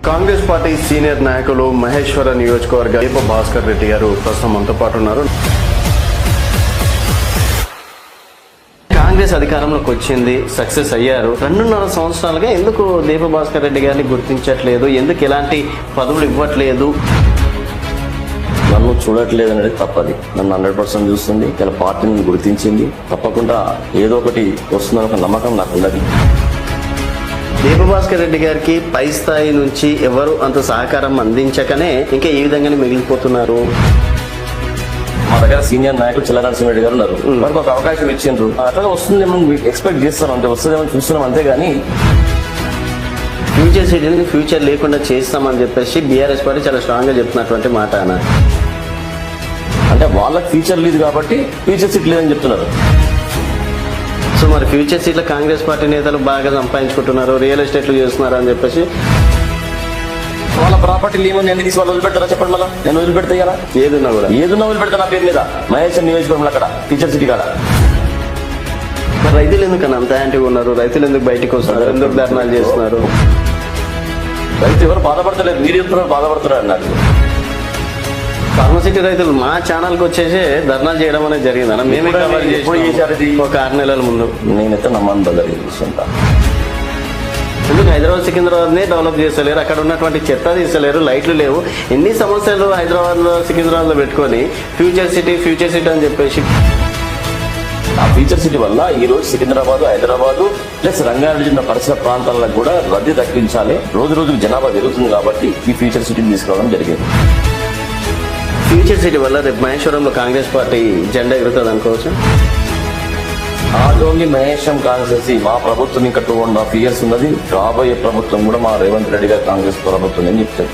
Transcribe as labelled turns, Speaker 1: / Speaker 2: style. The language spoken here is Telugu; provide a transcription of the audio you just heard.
Speaker 1: కాంగ్రెస్ పార్టీ సీనియర్ నాయకులు మహేశ్వర నియోజకవర్గ దీప భాస్కర్ రెడ్డి గారు ప్రస్తుతం మనతో పాటు ఉన్నారు. కాంగ్రెస్ అధికారంలోకి వచ్చింది, సక్సెస్ అయ్యారు. 2.5 సంవత్సరాలుగా ఎందుకు దీప భాస్కర్ రెడ్డి గారిని గుర్తించట్లేదు, ఎందుకు ఎలాంటి పదవులు ఇవ్వట్లేదు?
Speaker 2: నన్ను చూడట్లేదు అనేది తప్పది. నన్ను 100% చూస్తుంది. ఇలా పార్టీని గుర్తించింది. తప్పకుండా ఏదో ఒకటి వస్తుందని ఒక నమ్మకం నాకు ఉన్నది.
Speaker 1: దీప భాస్కర్ రెడ్డి గారికి పై స్థాయి నుంచి ఎవరు అంత సహకారం అందించకనే ఇంకా ఈ విధంగానే మిగిలిపోతున్నారు.
Speaker 2: మా దగ్గర సీనియర్ నాయకులు చిల్లనరసింహారెడ్డి గారు ఉన్నారు. వారికి ఒక అవకాశం ఇచ్చిండ్రు. అట్లా వస్తుందేమో ఎక్స్పెక్ట్ చేస్తాం, అంటే వస్తుందేమో చూస్తున్నాం, అంతేగాని
Speaker 1: ఫ్యూచర్ సిటీని ఫ్యూచర్ లేకుండా చేస్తామని చెప్పేసి బీఆర్ఎస్ పార్టీ చాలా స్ట్రాంగ్ గా చెప్తున్నటువంటి మాట.
Speaker 2: అంటే వాళ్ళకి ఫ్యూచర్ లేదు కాబట్టి ఫ్యూచర్ సిటీ లేదని చెప్తున్నారు.
Speaker 1: సో మరి ఫ్యూచర్ సీట్లో కాంగ్రెస్ పార్టీ నేతలు బాగా సంపాదించుకుంటున్నారు, రియల్ ఎస్టేట్లు చేస్తున్నారు అని చెప్పేసి
Speaker 2: వాళ్ళ ప్రాపర్టీలు ఏమో నేను తీసి వాళ్ళు వదిలిపెడతారా చెప్పండి. మళ్ళీ నేను వదిలిపెడితే కదా ఏదున్నా వదిలిపెడతా నా పేరు మీద మహేశ్వర నియోజకవర్గంలో అక్కడ ఫ్యూచర్ సిటీ కాడ.
Speaker 1: మరి రైతులు ఎందుకని అంత యాంటీగా ఉన్నారు? రైతులు ఎందుకు బయటకు వస్తున్నారు, ఎందుకు ధర్నాలు చేస్తున్నారు?
Speaker 2: రైతు ఎవరు బాధపడతలేదు, మీరు చెప్తున్నారు బాధపడుతున్నారు అన్నారు.
Speaker 1: ఫార్మసిటీ రైతులు మా ఛానల్కి వచ్చేసి ధర్నాలు చేయడం అనేది జరిగిందన్న. మేమే ఒక 6 నెలల ముందు.
Speaker 2: నేనైతే నమ్మను బదరి చూస్తుంటా.
Speaker 1: ఎందుకు హైదరాబాద్ సికింద్రాబాద్ని డెవలప్ చేస్తలేరు, అక్కడ ఉన్నటువంటి చెత్త తీస్తలేరు, లైట్లు లేవు, ఎన్ని సమస్యలు హైదరాబాద్లో సికింద్రాబాద్లో పెట్టుకొని ఫ్యూచర్ సిటీ అని చెప్పేసి.
Speaker 2: ఆ ఫ్యూచర్ సిటీ వల్ల ఈ రోజు సికింద్రాబాద్, హైదరాబాద్ ప్లస్ రంగారెడ్డి జిల్లా పరిసర ప్రాంతాలకు కూడా రద్దీ తగ్గించాలి. రోజుకు జనాభా పెరుగుతుంది కాబట్టి ఈ ఫ్యూచర్ సిటీని తీసుకురావడం జరిగింది.
Speaker 1: ఫ్యూచర్ సిటీ వల్ల రేపు మహేశ్వరంలో కాంగ్రెస్ పార్టీ జెండా ఎగురుతుంది అనుకోవచ్చు.
Speaker 2: నాట్ ఓన్లీ మహేశ్వరం కాన్స్టిట్యూన్సీ, మా ప్రభుత్వం ఇంకా 2.5 years ఉన్నది. రాబోయే ప్రభుత్వం కూడా మా రేవంత్ రెడ్డి గారు కాంగ్రెస్ ప్రభుత్వం అని చెప్తారు.